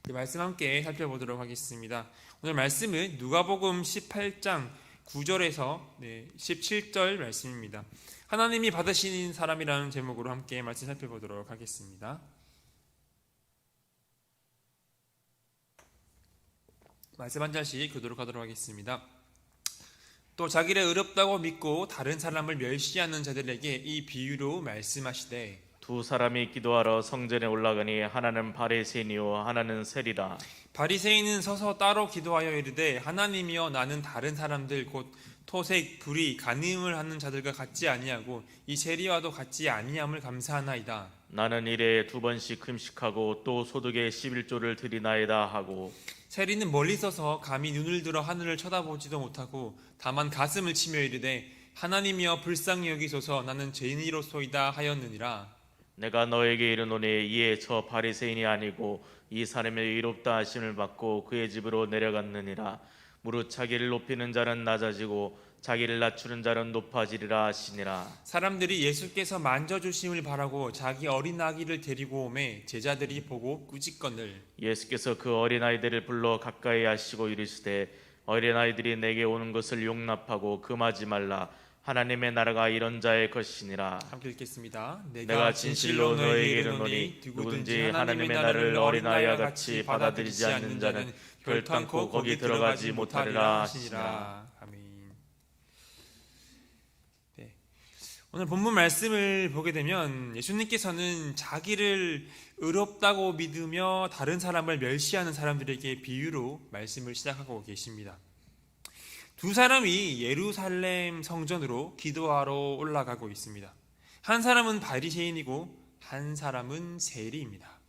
그 말씀 함께 살펴보도록 하겠습니다. 오늘 말씀은 누가복음 18장 9절에서 17절 말씀입니다. 하나님이 받으시는 사람이라는 제목으로 함께 말씀 살펴보도록 하겠습니다. 말씀 한 절씩 교독하도록 하겠습니다. 또 자기를 의롭다고 믿고 다른 사람을 멸시하는 자들에게 이 비유로 말씀하시되, 두 사람이 기도하러 성전에 올라가니 하나는 바리새인이요 하나는 세리라. 바리새인은 서서 따로 기도하여 이르되, 하나님이여, 나는 다른 사람들 곧 토색, 불의, 간음을 하는 자들과 같지 아니하고 이 세리와도 같지 아니함을 감사하나이다. 나는 일에 2번씩 금식하고 또 소득의 11조를 드리나이다 하고, 세리는 멀리 서서 감히 눈을 들어 하늘을 쳐다보지도 못하고 다만 가슴을 치며 이르되, 하나님이여 불쌍히 여기소서, 나는 죄인이로소이다 하였느니라. 내가 너에게 이르노니 이에 저 바리새인이 아니고 이 사람의 의롭다 하심을 받고 그의 집으로 내려갔느니라. 무릇 자기를 높이는 자는 낮아지고 자기를 낮추는 자는 높아지리라 하시니라. 사람들이 예수께서 만져주심을 바라고 자기 어린 아기를 데리고 오매 제자들이 보고 꾸짖거늘, 예수께서 그 어린아이들을 불러 가까이 하시고 이르시되, 어린아이들이 내게 오는 것을 용납하고 금하지 말라. 하나님의 나라가 이런 자의 것이니라. 함께 읽겠습니다. 내가 진실로 너희에게 이르노니 누구든지 하나님의 나라를 어린아이와 같이 받아들이지 않는 자는 결단코 거기 들어가지 못하리라 하시니라. 아멘. 오늘 본문 말씀을 보게 되면 예수님께서는 자기를 의롭다고 믿으며 다른 사람을 멸시하는 사람들에게 비유로 말씀을 시작하고 계십니다. 두 사람이 예루살렘 성전으로 기도하러 올라가고 있습니다. 한 사람은 바리새인이고 한 사람은 세리입니다.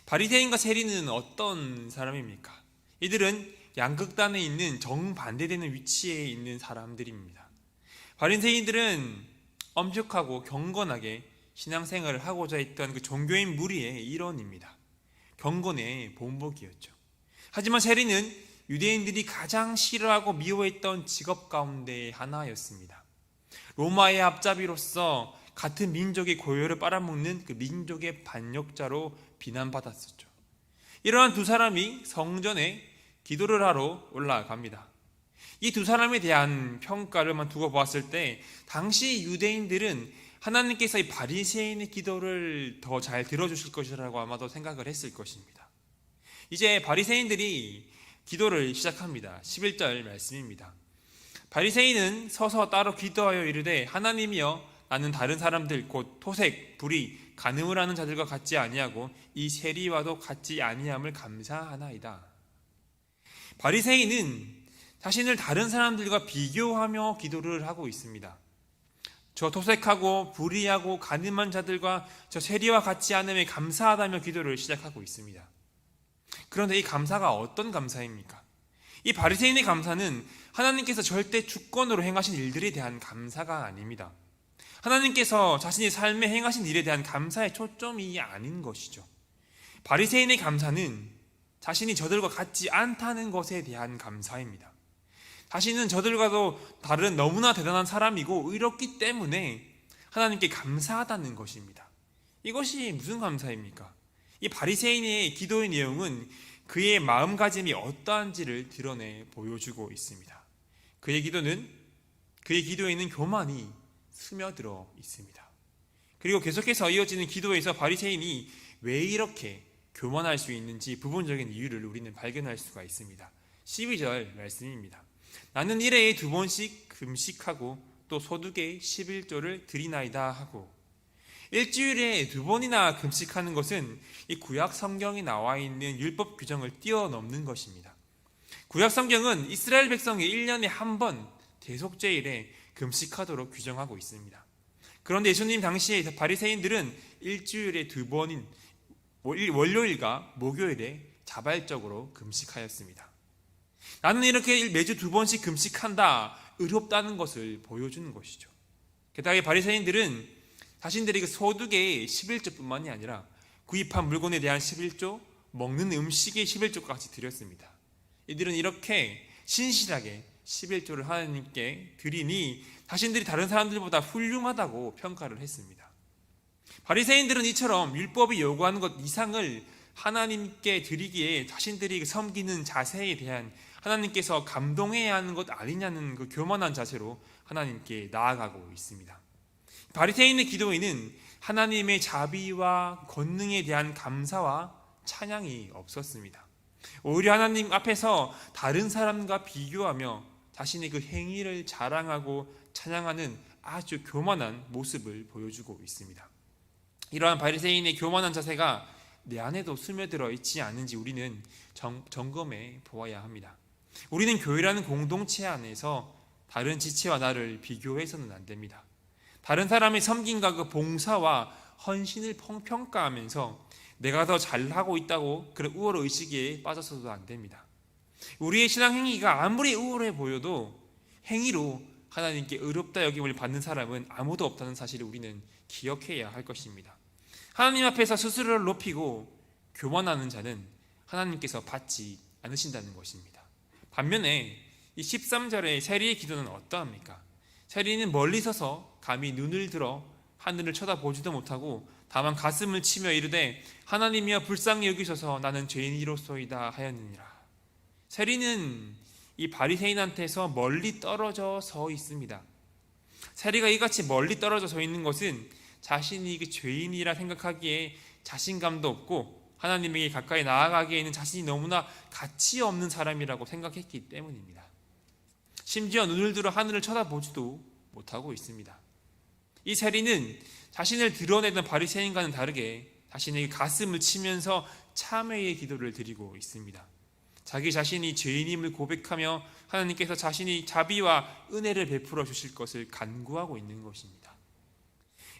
바리새인과 세리는 어떤 사람입니까? 이들은 양극단에 있는 정반대되는 위치에 있는 사람들입니다. 바리새인들은 엄격하고 경건하게 신앙생활을 하고자 했던 그 종교인 무리의 일원입니다. 경건의 본보기였죠. 하지만 세리는 유대인들이 가장 싫어하고 미워했던 직업 가운데 하나였습니다. 로마의 앞잡이로서 같은 민족의 고요를 빨아먹는 그 민족의 반역자로 비난받았었죠. 이러한 두 사람이 성전에 기도를 하러 올라갑니다. 이 두 사람에 대한 평가를만 두고 보았을 때 당시 유대인들은 하나님께서 이 바리새인의 기도를 더 잘 들어주실 것이라고 아마도 생각을 했을 것입니다. 이제 바리새인들이 기도를 시작합니다. 11절 말씀입니다. 바리새인은 서서 따로 기도하여 이르되, 하나님이여, 나는 다른 사람들 곧 토색, 불의, 간음을 하는 자들과 같지 아니하고 이 세리와도 같지 아니함을 감사하나이다. 바리새인은 자신을 다른 사람들과 비교하며 기도를 하고 있습니다. 저 토색하고 불의하고 간음한 자들과 저 세리와 같지 않음에 감사하다며 기도를 시작하고 있습니다. 그런데 이 감사가 어떤 감사입니까? 이 바리새인의 감사는 하나님께서 절대 주권으로 행하신 일들에 대한 감사가 아닙니다. 하나님께서 자신의 삶에 행하신 일에 대한 감사의 초점이 아닌 것이죠. 바리새인의 감사는 자신이 저들과 같지 않다는 것에 대한 감사입니다. 자신은 저들과도 다른 너무나 대단한 사람이고 의롭기 때문에 하나님께 감사하다는 것입니다. 이것이 무슨 감사입니까? 이 바리새인의 기도의 내용은 그의 마음가짐이 어떠한지를 드러내 보여주고 있습니다. 그의 기도에는 교만이 스며들어 있습니다. 그리고 계속해서 이어지는 기도에서 바리새인이 왜 이렇게 교만할 수 있는지 부분적인 이유를 우리는 발견할 수가 있습니다. 12절 말씀입니다. 나는 일회에 2번씩 금식하고 또 소득의 11조를 드리나이다 하고, 일주일에 2번이나 금식하는 것은 이 구약 성경에 나와 있는 율법 규정을 뛰어넘는 것입니다. 구약 성경은 이스라엘 백성이 1년에 한 번 대속제일에 금식하도록 규정하고 있습니다. 그런데 예수님 당시에 바리새인들은 일주일에 2번인 월요일과 목요일에 자발적으로 금식하였습니다. 나는 이렇게 매주 2번씩 금식한다, 의롭다는 것을 보여주는 것이죠. 게다가 바리새인들은 자신들이 그 소득의 11조뿐만이 아니라 구입한 물건에 대한 11조, 먹는 음식의 11조까지 드렸습니다. 이들은 이렇게 신실하게 11조를 하나님께 드리니 자신들이 다른 사람들보다 훌륭하다고 평가를 했습니다. 바리새인들은 이처럼 율법이 요구하는 것 이상을 하나님께 드리기에 자신들이 섬기는 자세에 대한 하나님께서 감동해야 하는 것 아니냐는 그 교만한 자세로 하나님께 나아가고 있습니다. 바리새인의 기도에는 하나님의 자비와 권능에 대한 감사와 찬양이 없었습니다. 오히려 하나님 앞에서 다른 사람과 비교하며 자신의 그 행위를 자랑하고 찬양하는 아주 교만한 모습을 보여주고 있습니다. 이러한 바리새인의 교만한 자세가 내 안에도 스며들어 있지 않은지 우리는 점검해 보아야 합니다. 우리는 교회라는 공동체 안에서 다른 지체와 나를 비교해서는 안 됩니다. 다른 사람의 섬김과 그 봉사와 헌신을 평가하면서 내가 더 잘하고 있다고 그런 우월 의식에 빠져서도 안 됩니다. 우리의 신앙 행위가 아무리 우월해 보여도 행위로 하나님께 의롭다 여김을 받는 사람은 아무도 없다는 사실을 우리는 기억해야 할 것입니다. 하나님 앞에서 스스로를 높이고 교만하는 자는 하나님께서 받지 않으신다는 것입니다. 반면에 이 13절의 세리의 기도는 어떠합니까? 세리는 멀리 서서 감히 눈을 들어 하늘을 쳐다보지도 못하고 다만 가슴을 치며 이르되 하나님이여 불쌍히 여기소서 나는 죄인이로소이다 하였느니라. 세리는 이 바리새인한테서 멀리 떨어져 서 있습니다. 세리가 이같이 멀리 떨어져 서 있는 것은 자신이 그 죄인이라 생각하기에 자신감도 없고 하나님에게 가까이 나아가기에는 자신이 너무나 가치 없는 사람이라고 생각했기 때문입니다. 심지어 눈을 들어 하늘을 쳐다보지도 못하고 있습니다. 이 세리는 자신을 드러내던 바리새인과는 다르게 자신의 가슴을 치면서 참회의 기도를 드리고 있습니다. 자기 자신이 죄인임을 고백하며 하나님께서 자신이 자비와 은혜를 베풀어 주실 것을 간구하고 있는 것입니다.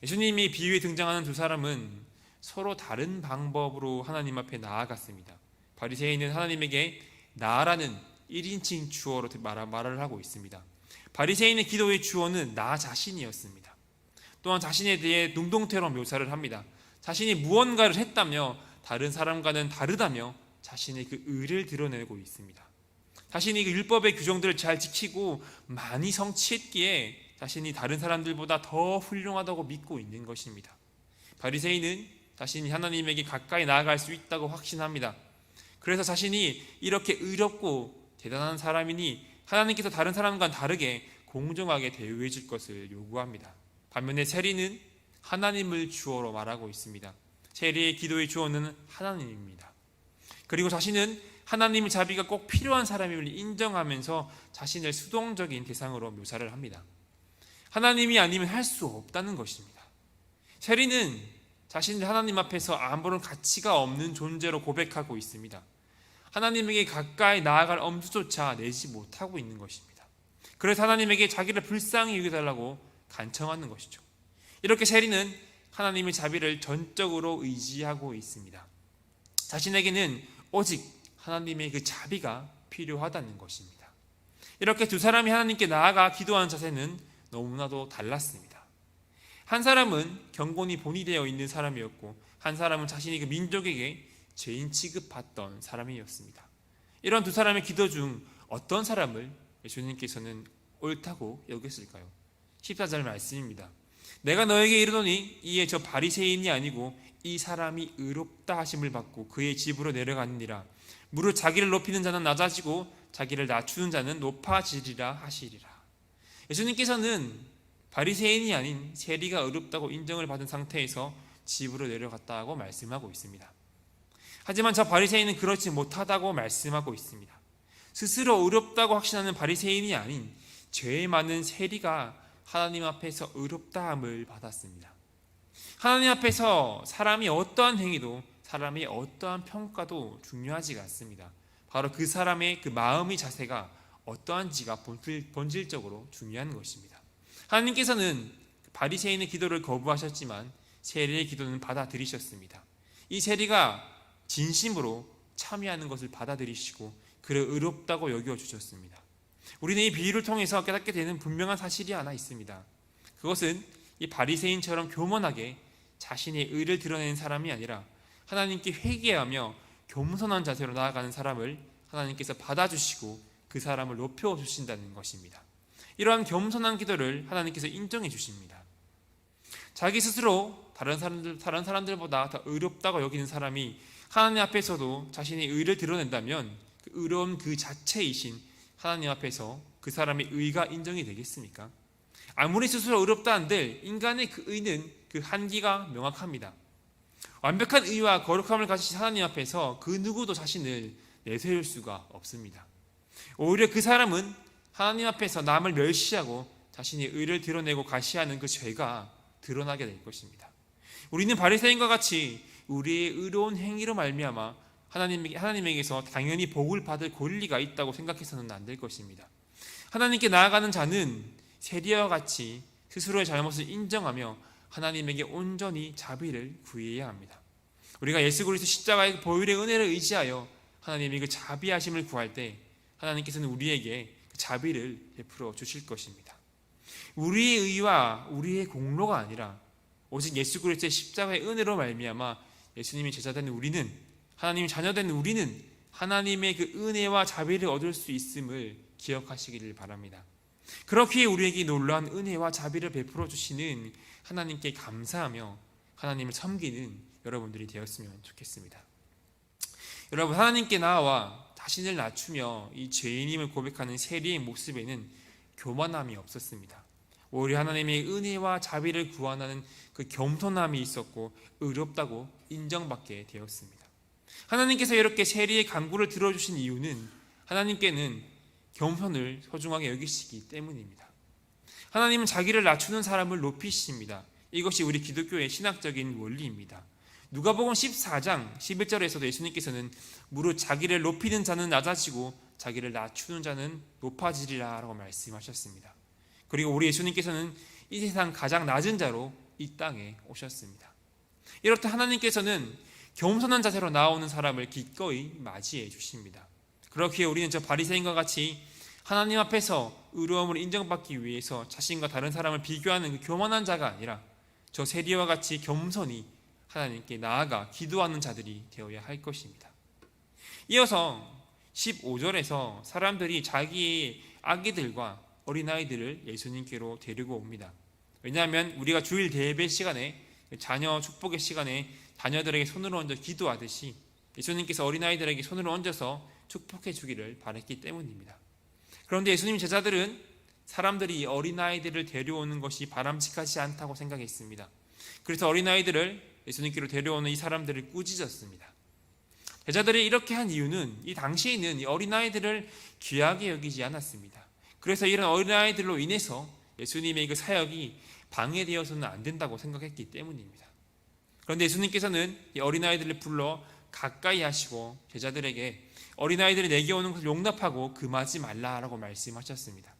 예수님이 비유에 등장하는 두 사람은 서로 다른 방법으로 하나님 앞에 나아갔습니다. 바리새인은 하나님에게 나라는 1인칭 주어로 말을 하고 있습니다. 바리새인의 기도의 주어는 나 자신이었습니다. 또한 자신에 대해 능동태로 묘사를 합니다. 자신이 무언가를 했다며 다른 사람과는 다르다며 자신의 그 의를 드러내고 있습니다. 자신이 그 율법의 규정들을 잘 지키고 많이 성취했기에 자신이 다른 사람들보다 더 훌륭하다고 믿고 있는 것입니다. 바리새인은 자신이 하나님에게 가까이 나아갈 수 있다고 확신합니다. 그래서 자신이 이렇게 의롭고 대단한 사람이니 하나님께서 다른 사람과는 다르게 공정하게 대우해 줄 것을 요구합니다. 반면에 세리는 하나님을 주어로 말하고 있습니다. 세리의 기도의 주어는 하나님입니다. 그리고 자신은 하나님의 자비가 꼭 필요한 사람임을 인정하면서 자신을 수동적인 대상으로 묘사를 합니다. 하나님이 아니면 할 수 없다는 것입니다. 세리는 자신을 하나님 앞에서 아무런 가치가 없는 존재로 고백하고 있습니다. 하나님에게 가까이 나아갈 엄두조차 내지 못하고 있는 것입니다. 그래서 하나님에게 자기를 불쌍히 여겨달라고 간청하는 것이죠. 이렇게 세리는 하나님의 자비를 전적으로 의지하고 있습니다. 자신에게는 오직 하나님의 그 자비가 필요하다는 것입니다. 이렇게 두 사람이 하나님께 나아가 기도하는 자세는 너무나도 달랐습니다. 한 사람은 경건이 본이 되어 있는 사람이었고 한 사람은 자신이 그 민족에게 죄인 취급받던 사람이었습니다. 이런 두 사람의 기도 중 어떤 사람을 예수님께서는 옳다고 여겼을까요? 14절 말씀입니다. 내가 너에게 이르노니 이에 저 바리새인이 아니고 이 사람이 의롭다 하심을 받고 그의 집으로 내려가느니라. 무릇 자기를 높이는 자는 낮아지고 자기를 낮추는 자는 높아지리라 하시리라. 예수님께서는 바리새인이 아닌 세리가 의롭다고 인정을 받은 상태에서 집으로 내려갔다고 말씀하고 있습니다. 하지만 저 바리새인은 그렇지 못하다고 말씀하고 있습니다. 스스로 의롭다고 확신하는 바리새인이 아닌 죄 많은 세리가 하나님 앞에서 의롭다함을 받았습니다. 하나님 앞에서 사람이 어떠한 행위도 사람의 어떠한 평가도 중요하지가 않습니다. 바로 그 사람의 그 마음의 자세가 어떠한지가 본질적으로 중요한 것입니다. 하나님께서는 바리새인의 기도를 거부하셨지만 세리의 기도는 받아들이셨습니다. 이 세리가 진심으로 참여하는 것을 받아들이시고 그를 의롭다고 여겨주셨습니다. 우리는 이 비유를 통해서 깨닫게 되는 분명한 사실이 하나 있습니다. 그것은 이 바리새인처럼 교만하게 자신의 의를 드러내는 사람이 아니라 하나님께 회개하며 겸손한 자세로 나아가는 사람을 하나님께서 받아주시고 그 사람을 높여주신다는 것입니다. 이러한 겸손한 기도를 하나님께서 인정해 주십니다. 자기 스스로 다른 사람들보다 더 의롭다고 여기는 사람이 하나님 앞에서도 자신의 의를 드러낸다면 그 의로운 그 자체이신 하나님 앞에서 그 사람의 의가 인정이 되겠습니까? 아무리 스스로 의롭다 한들 인간의 그 의는 그 한계가 명확합니다. 완벽한 의와 거룩함을 가지신 하나님 앞에서 그 누구도 자신을 내세울 수가 없습니다. 오히려 그 사람은 하나님 앞에서 남을 멸시하고 자신의 의를 드러내고 과시하는 그 죄가 드러나게 될 것입니다. 우리는 바리새인과 같이 우리의 의로운 행위로 말미암아 하나님에게서 당연히 복을 받을 권리가 있다고 생각해서는 안 될 것입니다. 하나님께 나아가는 자는 세리와 같이 스스로의 잘못을 인정하며 하나님에게 온전히 자비를 구해야 합니다. 우리가 예수 그리스도 십자가의 보혈의 은혜를 의지하여 하나님의 그 자비하심을 구할 때 하나님께서는 우리에게 그 자비를 베풀어 주실 것입니다. 우리의 의와 우리의 공로가 아니라 오직 예수 그리스도의 십자가의 은혜로 말미암아 예수님이 제자된 우리는, 하나님이 자녀된 우리는 하나님의 그 은혜와 자비를 얻을 수 있음을 기억하시기를 바랍니다. 그렇게 우리에게 놀라운 은혜와 자비를 베풀어 주시는 하나님께 감사하며 하나님을 섬기는 여러분들이 되었으면 좋겠습니다. 여러분, 하나님께 나아와 자신을 낮추며 이 죄인임을 고백하는 세리의 모습에는 교만함이 없었습니다. 오히려 하나님의 은혜와 자비를 구하는 그 겸손함이 있었고 의롭다고 인정받게 되었습니다. 하나님께서 이렇게 세리의 간구를 들어주신 이유는 하나님께는 겸손을 소중하게 여기시기 때문입니다. 하나님은 자기를 낮추는 사람을 높이십니다. 이것이 우리 기독교의 신학적인 원리입니다. 누가복음 14장 11절에서도 예수님께서는 무릇 자기를 높이는 자는 낮아지고 자기를 낮추는 자는 높아지리라 라고 말씀하셨습니다. 그리고 우리 예수님께서는 이 세상 가장 낮은 자로 이 땅에 오셨습니다. 이렇듯 하나님께서는 겸손한 자세로 나오는 사람을 기꺼이 맞이해 주십니다. 그렇기에 우리는 저 바리새인과 같이 하나님 앞에서 의로움을 인정받기 위해서 자신과 다른 사람을 비교하는 그 교만한 자가 아니라 저 세리와 같이 겸손히 하나님께 나아가 기도하는 자들이 되어야 할 것입니다. 이어서 15절에서 사람들이 자기의 아기들과 어린아이들을 예수님께로 데리고 옵니다. 왜냐하면 우리가 주일 예배 시간에 자녀 축복의 시간에 자녀들에게 손을 얹어 기도하듯이 예수님께서 어린아이들에게 손을 얹어서 축복해 주기를 바랬기 때문입니다. 그런데 예수님 제자들은 사람들이 어린아이들을 데려오는 것이 바람직하지 않다고 생각했습니다. 그래서 어린아이들을 예수님께로 데려오는 이 사람들을 꾸짖었습니다. 제자들이 이렇게 한 이유는 이 당시에는 이 어린아이들을 귀하게 여기지 않았습니다. 그래서 이런 어린아이들로 인해서 예수님의 그 사역이 방해되어서는 안 된다고 생각했기 때문입니다. 그런데 예수님께서는 이 어린아이들을 불러 가까이 하시고 제자들에게 어린아이들이 내게 오는 것을 용납하고 금하지 말라라고 말씀하셨습니다.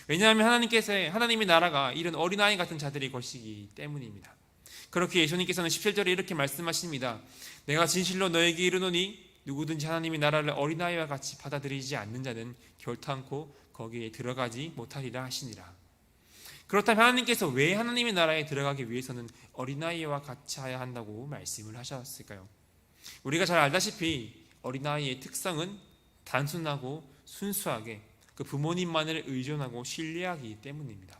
왜냐하면 하나님의 나라가 이런 어린아이 같은 자들의 것이기 때문입니다. 그렇게 예수님께서는 17절에 이렇게 말씀하십니다. 내가 진실로 너에게 이르노니 누구든지 하나님의 나라를 어린아이와 같이 받아들이지 않는 자는 결탄코 거기에 들어가지 못하리라 하시니라. 그렇다면 하나님께서 왜 하나님의 나라에 들어가기 위해서는 어린아이와 같이 해야 한다고 말씀을 하셨을까요? 우리가 잘 알다시피 어린아이의 특성은 단순하고 순수하게 그 부모님만을 의존하고 신뢰하기 때문입니다.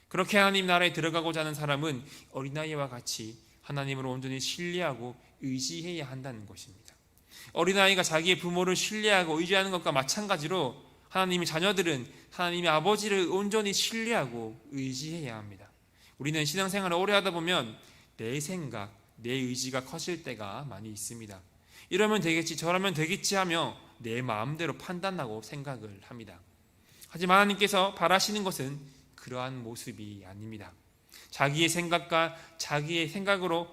그렇게 하나님 나라에 들어가고자 하는 사람은 어린아이와 같이 하나님을 온전히 신뢰하고 의지해야 한다는 것입니다. 어린아이가 자기의 부모를 신뢰하고 의지하는 것과 마찬가지로 하나님의 자녀들은 하나님의 아버지를 온전히 신뢰하고 의지해야 합니다. 우리는 신앙생활을 오래 하다 보면 내 생각, 내 의지가 커질 때가 많이 있습니다. 이러면 되겠지, 저러면 되겠지 하며 내 마음대로 판단하고 생각을 합니다. 하지만 하나님께서 바라시는 것은 그러한 모습이 아닙니다. 자기의 생각과 자기의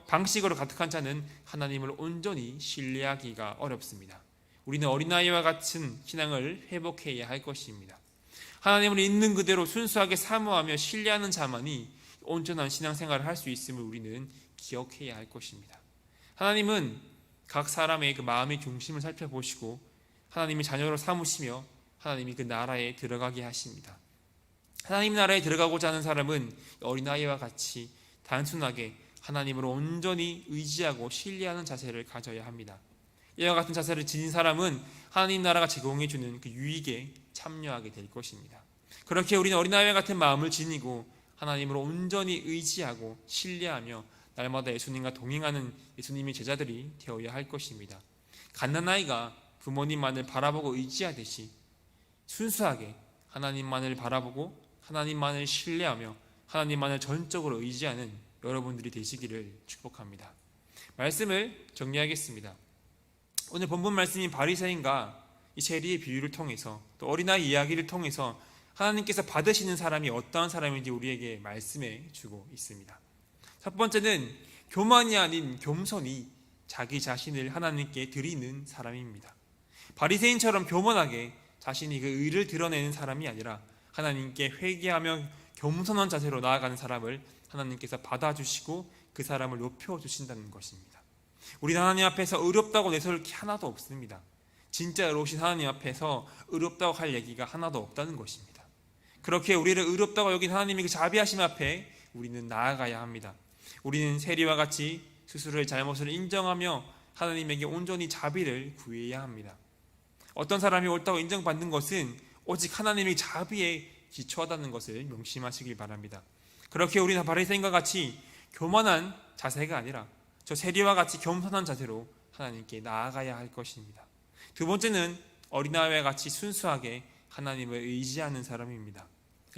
방식으로 가득한 자는 하나님을 온전히 신뢰하기가 어렵습니다. 우리는 어린아이와 같은 신앙을 회복해야 할 것입니다. 하나님을 있는 그대로 순수하게 사모하며 신뢰하는 자만이 온전한 신앙생활을 할 수 있음을 우리는 기억해야 할 것입니다. 하나님은 각 사람의 그 마음의 중심을 살펴보시고 하나님의 자녀로 삼으시며 하나님이 그 나라에 들어가게 하십니다. 하나님 나라에 들어가고자 하는 사람은 어린아이와 같이 단순하게 하나님을 온전히 의지하고 신뢰하는 자세를 가져야 합니다. 이와 같은 자세를 지닌 사람은 하나님 나라가 제공해주는 그 유익에 참여하게 될 것입니다. 그렇게 우리는 어린아이와 같은 마음을 지니고 하나님을 온전히 의지하고 신뢰하며 날마다 예수님과 동행하는 예수님의 제자들이 되어야 할 것입니다. 갓난아이가 부모님만을 바라보고 의지하듯이 순수하게 하나님만을 바라보고 하나님만을 신뢰하며 하나님만을 전적으로 의지하는 여러분들이 되시기를 축복합니다. 말씀을 정리하겠습니다. 오늘 본문 말씀인 바리새인과 이 세리의 비유를 통해서 또 어린아이 이야기를 통해서 하나님께서 받으시는 사람이 어떠한 사람인지 우리에게 말씀해 주고 있습니다. 첫 번째는 교만이 아닌 겸손히 자기 자신을 하나님께 드리는 사람입니다. 바리새인처럼 교만하게 자신이 그 의를 드러내는 사람이 아니라 하나님께 회개하며 겸손한 자세로 나아가는 사람을 하나님께서 받아주시고 그 사람을 높여주신다는 것입니다. 우리 하나님 앞에서 의롭다고 내세울 게 하나도 없습니다. 진짜 의로우신 하나님 앞에서 의롭다고 할 얘기가 하나도 없다는 것입니다. 그렇게 우리를 의롭다고 여긴 하나님의 그 자비하심 앞에 우리는 나아가야 합니다. 우리는 세리와 같이 스스로의 잘못을 인정하며 하나님에게 온전히 자비를 구해야 합니다. 어떤 사람이 옳다고 인정받는 것은 오직 하나님의 자비에 기초하다는 것을 명심하시길 바랍니다. 그렇게 우리는 바리새인과 같이 교만한 자세가 아니라 저 세리와 같이 겸손한 자세로 하나님께 나아가야 할 것입니다. 두 번째는 어린아이와 같이 순수하게 하나님을 의지하는 사람입니다.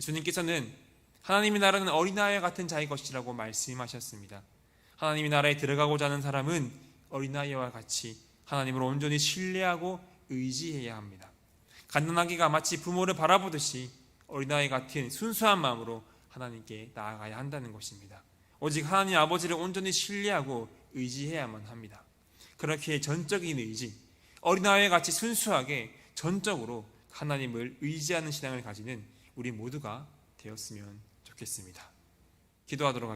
주님께서는 하나님의 나라는 어린아이와 같은 자의 것이라고 말씀하셨습니다. 하나님의 나라에 들어가고자 하는 사람은 어린아이와 같이 하나님을 온전히 신뢰하고 의지해야 합니다. 갓난아기가 마치 부모를 바라보듯이 어린아이 같은 순수한 마음으로 하나님께 나아가야 한다는 것입니다. 오직 하나님 아버지를 온전히 신뢰하고 의지해야만 합니다. 그렇게 전적인 의지, 어린아이와 같이 순수하게 전적으로 하나님을 의지하는 신앙을 가지는 우리 모두가 되었으면 좋겠습니다. 기도하도록 하겠습니다.